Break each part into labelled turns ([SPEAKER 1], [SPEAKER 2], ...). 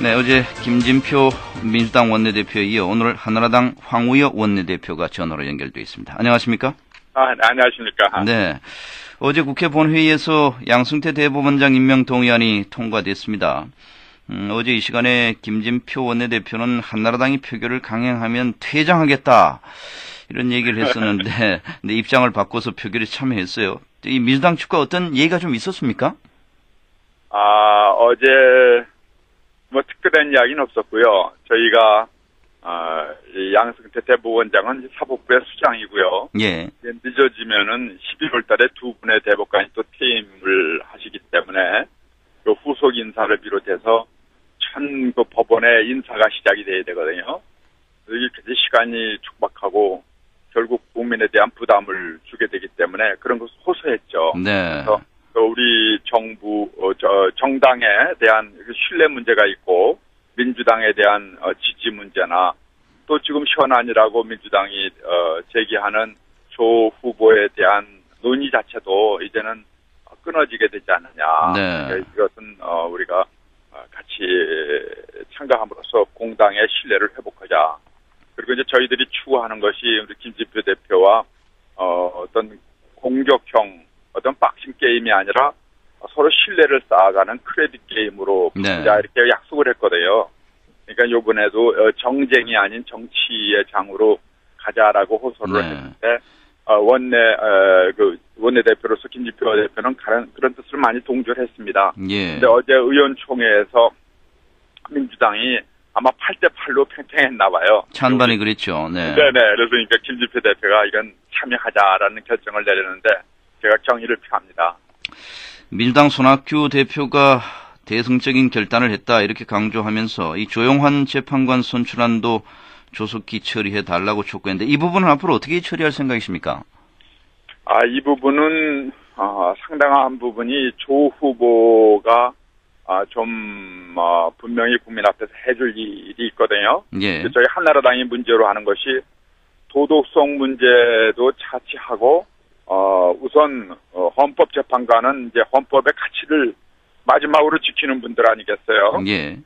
[SPEAKER 1] 네, 어제 김진표 민주당 원내대표에 이어 오늘 한나라당 황우여 원내대표가 전화로 연결돼 있습니다. 안녕하십니까?
[SPEAKER 2] 안녕하십니까?
[SPEAKER 1] 네, 어제 국회 본회의에서 양승태 대법원장 임명 동의안이 통과됐습니다. 어제 이 시간에 김진표 원내대표는 한나라당이 표결을 강행하면 퇴장하겠다 이런 얘기를 했었는데 네, 입장을 바꿔서 표결에 참여했어요. 이 민주당 측과 어떤 얘기가 좀 있었습니까?
[SPEAKER 2] 어제 특별한 이야기는 없었고요. 저희가 이 양승태 대법원장은 사법부의 수장이고요.
[SPEAKER 1] 예.
[SPEAKER 2] 늦어지면은 11월 달에 두 분의 대법관이 또 퇴임을 하시기 때문에 그 후속 인사를 비롯해서 그 법원의 인사가 시작이 돼야 되거든요. 이렇게 시간이 촉박하고 결국 국민에 대한 부담을 주게 되기 때문에 그런 것을 호소했죠.
[SPEAKER 1] 네.
[SPEAKER 2] 그래서 우리 정당에 대한 신뢰 문제가 있고 민주당에 대한 지지 문제나 또 지금 현안이라고 민주당이 제기하는 조 후보에 대한 논의 자체도 이제는 끊어지게 되지 않느냐.
[SPEAKER 1] 네.
[SPEAKER 2] 이것은 우리가 같이 참가함으로써 공당의 신뢰를 회복하자. 그리고 이제 저희들이 추구하는 것이 우리 김진표 대표와 어떤 공격형 어떤 박싱 게임이 아니라 서로 신뢰를 쌓아가는 크레딧 게임으로 가자 이렇게 약속을 했거든요. 그러니까 이번에도 정쟁이 아닌 정치의 장으로 가자라고 호소를 했는데 원내대표로서 김진표 대표는 그런 뜻을 많이 동조를 했습니다. 그런데 어제 의원총회에서 민주당이 아마 8대8로 팽팽했나 봐요.
[SPEAKER 1] 찬반이 그랬죠. 네.
[SPEAKER 2] 네네. 그래서 그러니까 김진표 대표가 이건 참여하자라는 결정을 내렸는데 제가 경의를 표합니다.
[SPEAKER 1] 민주당 손학규 대표가 대승적인 결단을 했다 이렇게 강조하면서 이 조용환 재판관 선출안도 조속히 처리해 달라고 촉구했는데 이 부분은 앞으로 어떻게 처리할 생각이십니까?
[SPEAKER 2] 이 부분은 상당한 부분이 조 후보가 분명히 국민 앞에서 해줄 일이 있거든요.
[SPEAKER 1] 예.
[SPEAKER 2] 저희 한나라당이 문제로 하는 것이 도덕성 문제도 차치하고 우선 헌법재판관은 이제 헌법의 가치를 마지막으로 지키는 분들 아니겠어요?
[SPEAKER 1] 예.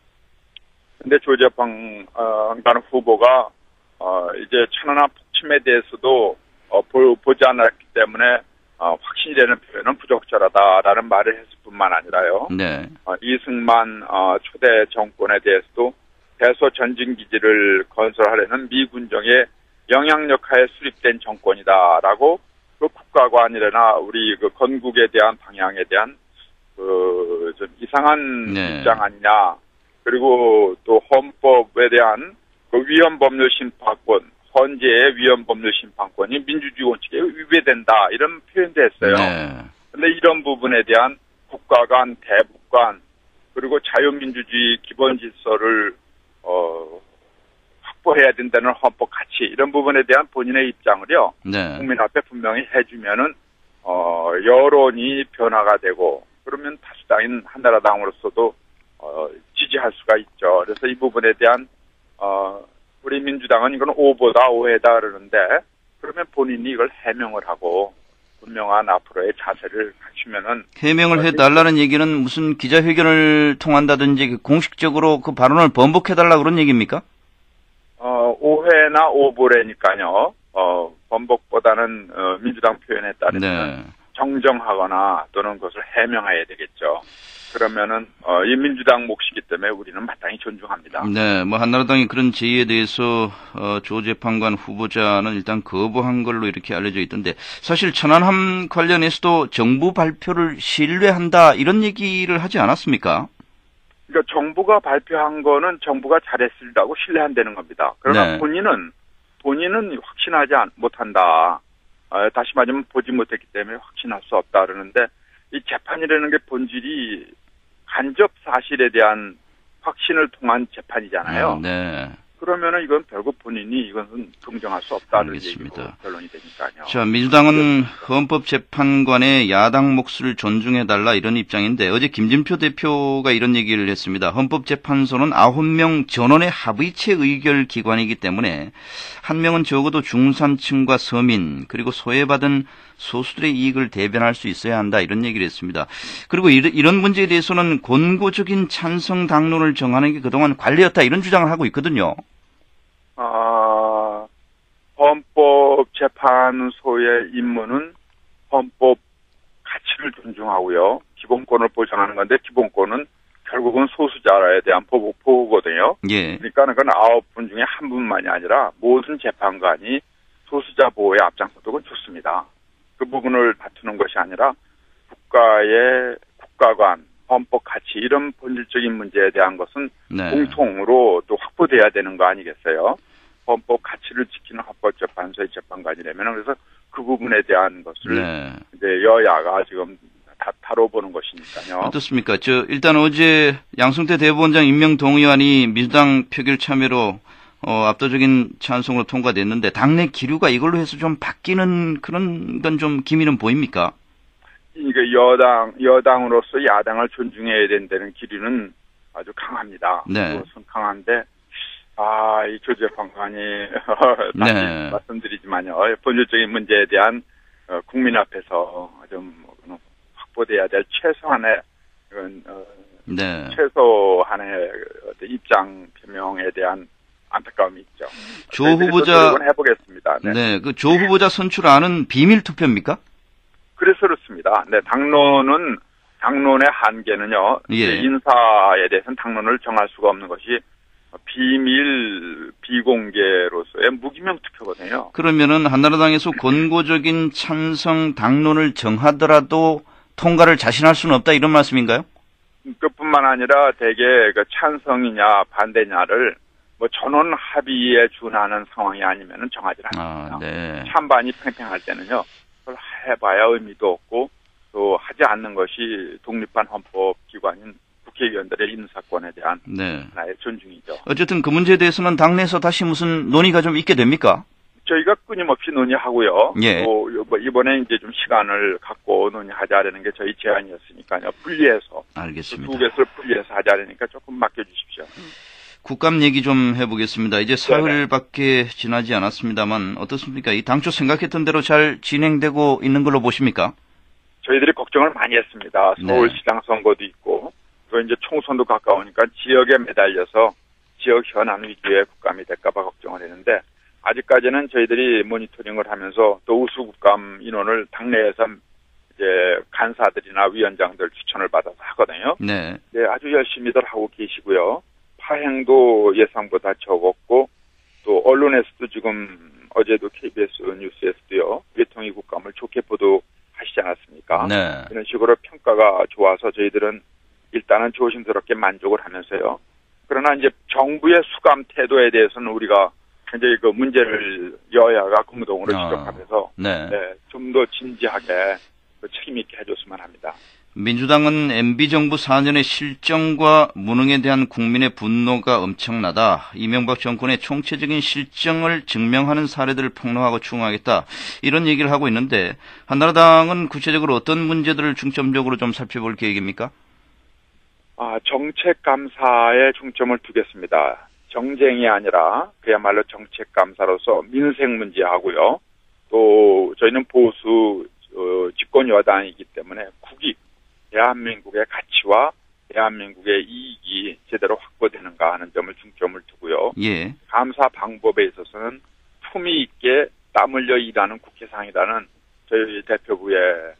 [SPEAKER 2] 근데 조 재판관 후보가 이제 천안함 폭침에 대해서도 보지 않았기 때문에 확신이 되는 표현은 부적절하다라는 말을 했을 뿐만 아니라요.
[SPEAKER 1] 네.
[SPEAKER 2] 이승만 초대 정권에 대해서도 대서 전진기지를 건설하려는 미군정의 영향력하에 수립된 정권이다라고 그 국가관이나 우리 그 건국에 대한 방향에 대한 좀 이상한 입장 아니냐. 그리고 또 헌법에 대한 그 위헌법률심판권, 헌재의 위헌법률심판권이 민주주의 원칙에 위배된다 이런 표현도 했어요. 그런데 이런 부분에 대한 국가 간, 대북 간, 그리고 자유민주주의 기본 질서를 확보해야 된다는 헌법 가치 이런 부분에 대한 본인의 입장을요. 국민 앞에 분명히 해주면은 여론이 변화가 되고 그러면 다수당인 한나라당으로서도 지지할 수가 있죠. 그래서 이 부분에 대한 우리 민주당은 이건 오보다 오해다 그러는데 그러면 본인이 이걸 해명을 하고 분명한 앞으로의 자세를 갖추면은
[SPEAKER 1] 해명을 해달라는 얘기는 무슨 기자회견을 통한다든지 공식적으로 그 발언을 번복해달라 그런 얘기입니까?
[SPEAKER 2] 오해나 오보래니까요. 번복보다는 민주당 표현에 따르면 정정하거나 또는 그것을 해명해야 되겠죠. 그러면은 이 민주당 몫이기 때문에 우리는 마땅히 존중합니다.
[SPEAKER 1] 네, 한나라당이 그런 제의에 대해서 조 재판관 후보자는 일단 거부한 걸로 이렇게 알려져 있던데 사실 천안함 관련해서도 정부 발표를 신뢰한다 이런 얘기를 하지 않았습니까?
[SPEAKER 2] 그러니까 정부가 발표한 거는 정부가 잘했으리라고 신뢰한다는 겁니다. 그러나 본인은 확신하지 못한다. 다시 말하면 보지 못했기 때문에 확신할 수 없다 그러는데 이 재판이라는 게 본질이 간접 사실에 대한 확신을 통한 재판이잖아요. 그러면은 이건 결국 본인이 이것은 긍정할 수 없다는 얘기로 결론이 되니까요.
[SPEAKER 1] 자, 민주당은 헌법재판관의 야당 몫을 존중해달라 이런 입장인데 어제 김진표 대표가 이런 얘기를 했습니다. 헌법재판소는 9명 전원의 합의체 의결 기관이기 때문에 한 명은 적어도 중산층과 서민 그리고 소외받은 소수들의 이익을 대변할 수 있어야 한다 이런 얘기를 했습니다. 그리고 이런 문제에 대해서는 권고적인 찬성 당론을 정하는 게 그동안 관례였다 이런 주장을 하고 있거든요.
[SPEAKER 2] 헌법재판소의 임무는 헌법 가치를 존중하고요. 기본권을 보장하는 건데 기본권은 결국은 소수자에 대한 보호거든요.
[SPEAKER 1] 예.
[SPEAKER 2] 그러니까 그건 9분 중에 한 분만이 아니라 모든 재판관이 소수자 보호에 앞장서도 그건 좋습니다. 그 부분을 다투는 것이 아니라 국가관, 헌법 가치 이런 본질적인 문제에 대한 것은
[SPEAKER 1] 네.
[SPEAKER 2] 공통으로 또 확보돼야 되는 거 아니겠어요? 헌법 가치를 지키는 헌법재판소의 재판관이라면 그래서 그 부분에 대한 것을
[SPEAKER 1] 네.
[SPEAKER 2] 이제 여야가 지금 다뤄보는 것이니까요.
[SPEAKER 1] 어떻습니까? 일단 어제 양승태 대법원장 임명 동의안이 민주당 표결 참여로 압도적인 찬성으로 통과됐는데 당내 기류가 이걸로 해서 좀 바뀌는 그런 건 좀 기미는 보입니까?
[SPEAKER 2] 이게 여당으로서 야당을 존중해야 된다는 기류는 아주 강합니다.
[SPEAKER 1] 네.
[SPEAKER 2] 그것은 강한데 이 조재판관이 다시
[SPEAKER 1] 네.
[SPEAKER 2] 말씀드리지만요. 본질적인 문제에 대한 국민 앞에서 좀 확보돼야 될 최소한의
[SPEAKER 1] 네.
[SPEAKER 2] 최소한의 입장 표명에 대한 안타까움이 있죠.
[SPEAKER 1] 조 후보자
[SPEAKER 2] 해보겠습니다. 네.
[SPEAKER 1] 네, 그 조 후보자 선출안은 비밀 투표입니까?
[SPEAKER 2] 그래서 그렇습니다. 네, 당론의 한계는요.
[SPEAKER 1] 예.
[SPEAKER 2] 인사에 대해서는 당론을 정할 수가 없는 것이 비공개로서의 무기명 투표거든요.
[SPEAKER 1] 그러면은 한나라당에서 권고적인 찬성 당론을 정하더라도 통과를 자신할 수는 없다 이런 말씀인가요?
[SPEAKER 2] 그뿐만 아니라 대개 그 찬성이냐 반대냐를 전원 합의에 준하는 상황이 아니면은 정하지 않습니다.
[SPEAKER 1] 네.
[SPEAKER 2] 찬반이 팽팽할 때는요. 그걸 해봐야 의미도 없고 또 하지 않는 것이 독립한 헌법기관인 국회의원들의 인사권에 대한
[SPEAKER 1] 네.
[SPEAKER 2] 하나의 존중이죠.
[SPEAKER 1] 어쨌든 그 문제에 대해서는 당내에서 다시 무슨 논의가 좀 있게 됩니까?
[SPEAKER 2] 저희가 끊임없이 논의하고요.
[SPEAKER 1] 예.
[SPEAKER 2] 또 이번에 이제 좀 시간을 갖고 논의하자라는 게 저희 제안이었으니까요. 분리해서
[SPEAKER 1] 알겠습니다.
[SPEAKER 2] 두 개를 분리해서 하자라니까 조금 맡겨주십시오.
[SPEAKER 1] 국감 얘기 좀 해보겠습니다. 이제 사흘밖에 지나지 않았습니다만 어떻습니까? 이 당초 생각했던 대로 잘 진행되고 있는 걸로 보십니까?
[SPEAKER 2] 저희들이 걱정을 많이 했습니다. 서울시장 선거도 있고 또 이제 총선도 가까우니까 지역에 매달려서 지역 현안 위주의 국감이 될까 봐 걱정을 했는데 아직까지는 저희들이 모니터링을 하면서 또 우수 국감 인원을 당내에서 이제 간사들이나 위원장들 추천을 받아서 하거든요.
[SPEAKER 1] 네.
[SPEAKER 2] 네, 아주 열심히들 하고 계시고요. 파행도 예상보다 적었고 또 언론에서도 지금 어제도 KBS 뉴스에서도요. 외통위 국감을 좋게 보도하시지 않았습니까?
[SPEAKER 1] 네.
[SPEAKER 2] 이런 식으로 평가가 좋아서 저희들은 일단은 조심스럽게 만족을 하면서요. 그러나 이제 정부의 수감 태도에 대해서는 우리가 굉장히 그 문제를 여야가 공동으로 지적하면서
[SPEAKER 1] 네.
[SPEAKER 2] 좀 더 진지하게 책임 있게 해줬으면 합니다.
[SPEAKER 1] 민주당은 MB정부 4년의 실정과 무능에 대한 국민의 분노가 엄청나다. 이명박 정권의 총체적인 실정을 증명하는 사례들을 폭로하고 추궁하겠다. 이런 얘기를 하고 있는데 한나라당은 구체적으로 어떤 문제들을 중점적으로 좀 살펴볼 계획입니까?
[SPEAKER 2] 정책 감사에 중점을 두겠습니다. 정쟁이 아니라 그야말로 정책 감사로서 민생 문제하고요. 또 저희는 보수 집권 여당이기 때문에 국익, 대한민국의 가치와 대한민국의 이익이 제대로 확보되는가 하는 점을 중점을 두고요.
[SPEAKER 1] 예. 감사
[SPEAKER 2] 방법에 있어서는 품위 있게 땀 흘려 일하는 국회상이라는 저희 대표부의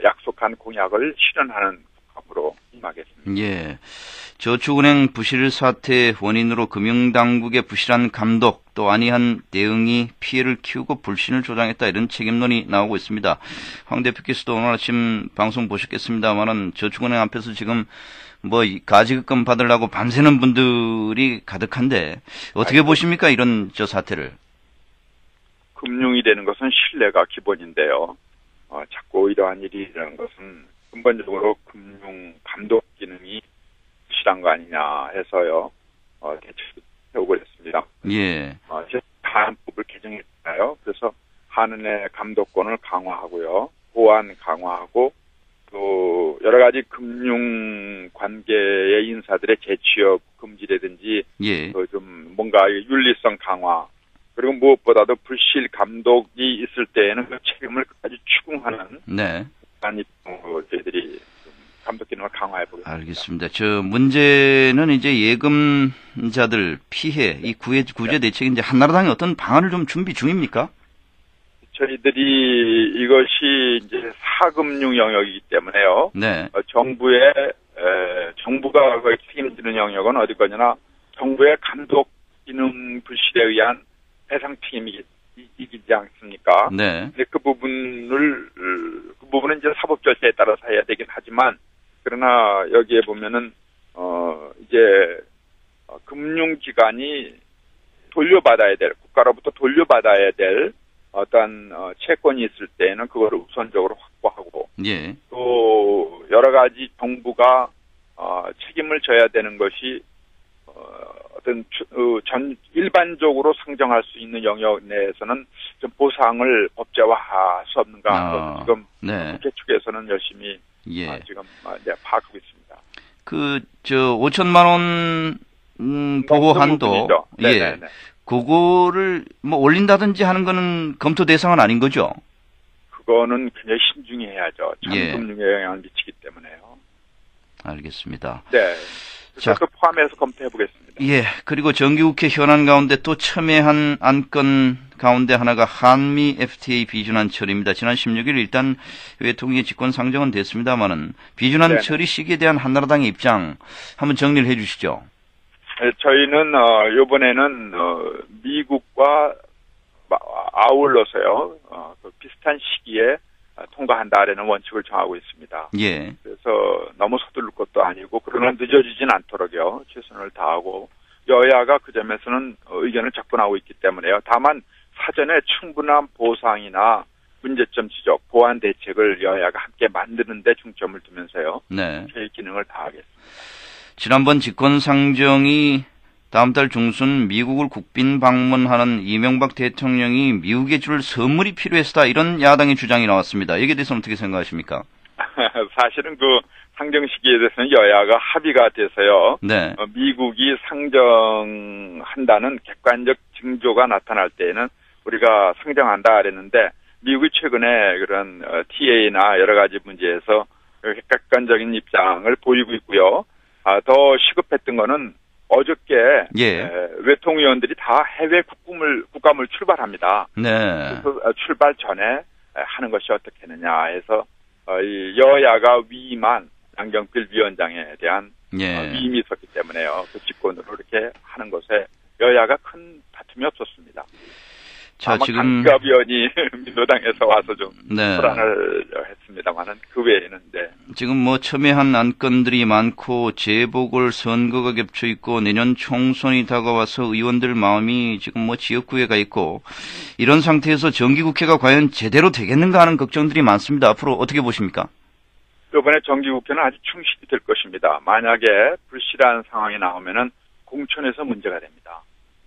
[SPEAKER 2] 약속한 공약을 실현하는 국감으로 임하겠습니다.
[SPEAKER 1] 예. 저축은행 부실 사태 원인으로 금융당국의 부실한 감독 또 안이한 대응이 피해를 키우고 불신을 조장했다 이런 책임론이 나오고 있습니다. 황 대표께서도 오늘 아침 방송 보셨겠습니다만은 저축은행 앞에서 지금 가지급금 받으려고 밤새는 분들이 가득한데 어떻게 보십니까 이런 사태를?
[SPEAKER 2] 금융이 되는 것은 신뢰가 기본인데요. 자꾸 이러한 일이 일어나는 것은 근본적으로 금융 감독 기능이 부실한 거 아니냐 해서요. 대책을 세우고 있습니다.
[SPEAKER 1] 예.
[SPEAKER 2] 한법을 개정했잖아요. 그래서 한은의 감독권을 강화하고요. 보안 강화하고 또 여러 가지 금융 관계의 인사들의 재취업 금지라든지
[SPEAKER 1] 예.
[SPEAKER 2] 좀 뭔가 윤리성 강화 그리고 무엇보다도 불실 감독이 있을 때에는 그 책임을 끝까지 추궁하는
[SPEAKER 1] 네.
[SPEAKER 2] 저희들이 감독 기능을 강화해 보겠습니다.
[SPEAKER 1] 알겠습니다. 문제는 이제 예금자들 피해, 이 구제 대책이 이제 한나라당이 어떤 방안을 좀 준비 중입니까?
[SPEAKER 2] 저희들이 이것이 이제 사금융 영역이기 때문에요.
[SPEAKER 1] 네.
[SPEAKER 2] 정부가 책임지는 영역은 어디 거냐나 정부의 감독 기능 불실에 의한 배상 책임이지 않습니까?
[SPEAKER 1] 네.
[SPEAKER 2] 근데 그 부분은 이제 사법 절차에 따라서 해야 되긴 하지만, 그러나 여기에 보면은, 금융기관이 국가로부터 돌려받아야 될 어떤, 채권이 있을 때에는 그거를 우선적으로 확보하고,
[SPEAKER 1] 예.
[SPEAKER 2] 또, 여러 가지 정부가, 책임을 져야 되는 것이, 일반적으로 상정할 수 있는 영역 내에서는 좀 보상을 법제화할 수 없는가. 지금,
[SPEAKER 1] 네.
[SPEAKER 2] 국회 측에서는 열심히,
[SPEAKER 1] 예.
[SPEAKER 2] 지금, 파악하고 있습니다.
[SPEAKER 1] 5천만 원, 보호 한도. 예. 그거를 올린다든지 하는 거는 검토 대상은 아닌 거죠?
[SPEAKER 2] 그거는 굉장히 신중히 해야죠.
[SPEAKER 1] 예.
[SPEAKER 2] 금융에 영향을 미치기 때문에요.
[SPEAKER 1] 알겠습니다.
[SPEAKER 2] 네. 그것도 포함해서 검토해 보겠습니다.
[SPEAKER 1] 예. 그리고 정기국회 현안 가운데 또 첨예한 안건 가운데 하나가 한미 FTA 비준안 처리입니다. 지난 16일 일단 외통위의 직권 상정은 됐습니다만은 비준안
[SPEAKER 2] 네네.
[SPEAKER 1] 처리 시기에 대한 한나라당의 입장 한번 정리를 해 주시죠.
[SPEAKER 2] 네, 저희는 이번에는 미국과 아울러서요. 비슷한 시기에 통과한다라는 원칙을 정하고 있습니다.
[SPEAKER 1] 예.
[SPEAKER 2] 그래서 너무 서두를 것도 아니고, 그러나 늦어지진 않도록요. 최선을 다하고, 여야가 그 점에서는 의견을 접근하고 있기 때문에요. 다만 사전에 충분한 보상이나 문제점 지적, 보완 대책을 여야가 함께 만드는 데 중점을 두면서요.
[SPEAKER 1] 네.
[SPEAKER 2] 저희 기능을 다하겠습니다.
[SPEAKER 1] 지난번 직권상정이 다음 달 중순 미국을 국빈 방문하는 이명박 대통령이 미국에 줄 선물이 필요했다, 이런 야당의 주장이 나왔습니다. 여기에 대해서는 어떻게 생각하십니까?
[SPEAKER 2] 사실은 그 상정 시기에 대해서는 여야가 합의가 돼서요.
[SPEAKER 1] 네.
[SPEAKER 2] 미국이 상정한다는 객관적 징조가 나타날 때에는 우리가 상정한다 그랬는데, 미국이 최근에 그런 TA나 여러 가지 문제에서 객관적인 입장을 보이고 있고요. 더 시급했던 거는 어저께
[SPEAKER 1] 예.
[SPEAKER 2] 외통위원들이 다 해외 국감을 출발합니다.
[SPEAKER 1] 네.
[SPEAKER 2] 그래서 출발 전에 하는 것이 어떻겠느냐 해서 이 여야가 위임한 양경필 위원장에 대한
[SPEAKER 1] 예.
[SPEAKER 2] 위임이 있었기 때문에요. 그 직권으로 이렇게 하는 것에 여야가 큰 다툼이 없었습니다.
[SPEAKER 1] 자, 지금
[SPEAKER 2] 강기업위원이 민주당에서 와서 좀
[SPEAKER 1] 네.
[SPEAKER 2] 불안을 했습니다만은 그 외에는 네.
[SPEAKER 1] 지금 첨예한 안건들이 많고 재보궐 선거가 겹쳐 있고 내년 총선이 다가와서 의원들 마음이 지금 지역구에 가 있고, 이런 상태에서 정기국회가 과연 제대로 되겠는가 하는 걱정들이 많습니다. 앞으로 어떻게 보십니까?
[SPEAKER 2] 이번에 정기국회는 아주 충실히 될 것입니다. 만약에 불실한 상황이 나오면은 공천에서 문제가 됩니다.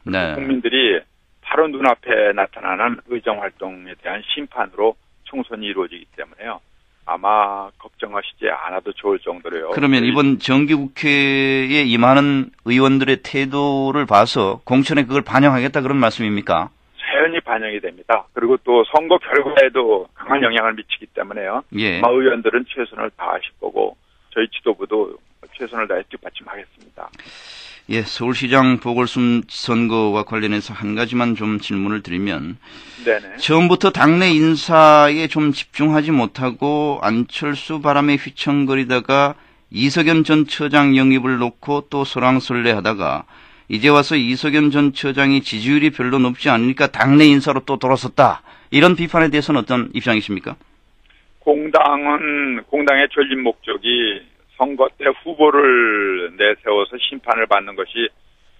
[SPEAKER 1] 네.
[SPEAKER 2] 국민들이 바로 눈앞에 나타나는 의정활동에 대한 심판으로 총선이 이루어지기 때문에요. 아마 걱정하시지 않아도 좋을 정도로요.
[SPEAKER 1] 그러면 이번 정기국회에 임하는 의원들의 태도를 봐서 공천에 그걸 반영하겠다, 그런 말씀입니까?
[SPEAKER 2] 자연히 반영이 됩니다. 그리고 또 선거 결과에도 강한 영향을 미치기 때문에요.
[SPEAKER 1] 예.
[SPEAKER 2] 아마 의원들은 최선을 다하실 거고, 저희 지도부도 최선을 다해 뒷받침하겠습니다.
[SPEAKER 1] 예, 서울시장 보궐선거와 관련해서 한 가지만 좀 질문을 드리면,
[SPEAKER 2] 네네.
[SPEAKER 1] 처음부터 당내 인사에 좀 집중하지 못하고 안철수 바람에 휘청거리다가 이석연 전 처장 영입을 놓고 또 설왕설래하다가 이제 와서 이석연 전 처장이 지지율이 별로 높지 않으니까 당내 인사로 또 돌아섰다, 이런 비판에 대해서는 어떤 입장이십니까?
[SPEAKER 2] 공당의 전립 목적이 선거 때 후보를 내세워서 심판을 받는 것이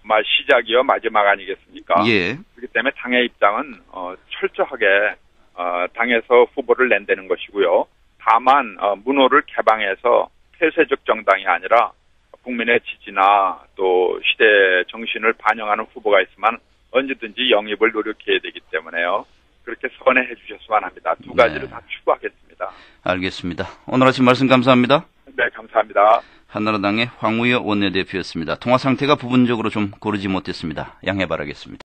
[SPEAKER 2] 시작이요 마지막 아니겠습니까?
[SPEAKER 1] 예.
[SPEAKER 2] 그렇기 때문에 당의 입장은 철저하게 당에서 후보를 낸다는 것이고요. 다만 문호를 개방해서 폐쇄적 정당이 아니라 국민의 지지나 또 시대 정신을 반영하는 후보가 있으면 언제든지 영입을 노력해야 되기 때문에요. 그렇게 선회해 주셨으면 합니다. 두 가지를
[SPEAKER 1] 네.
[SPEAKER 2] 다 추구하겠습니다.
[SPEAKER 1] 알겠습니다. 오늘 아침 말씀 감사합니다.
[SPEAKER 2] 네, 감사합니다.
[SPEAKER 1] 한나라당의 황우여 원내대표였습니다. 통화 상태가 부분적으로 좀 고르지 못했습니다. 양해 바라겠습니다.